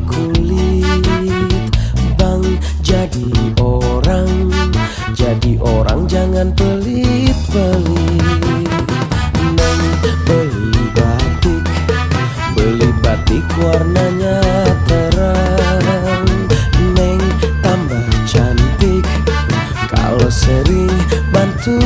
kulit. Bang, jadi orang jangan pelit-pelit. Neng beli batik warnanya terang. Neng tambah cantik kalau sering bantu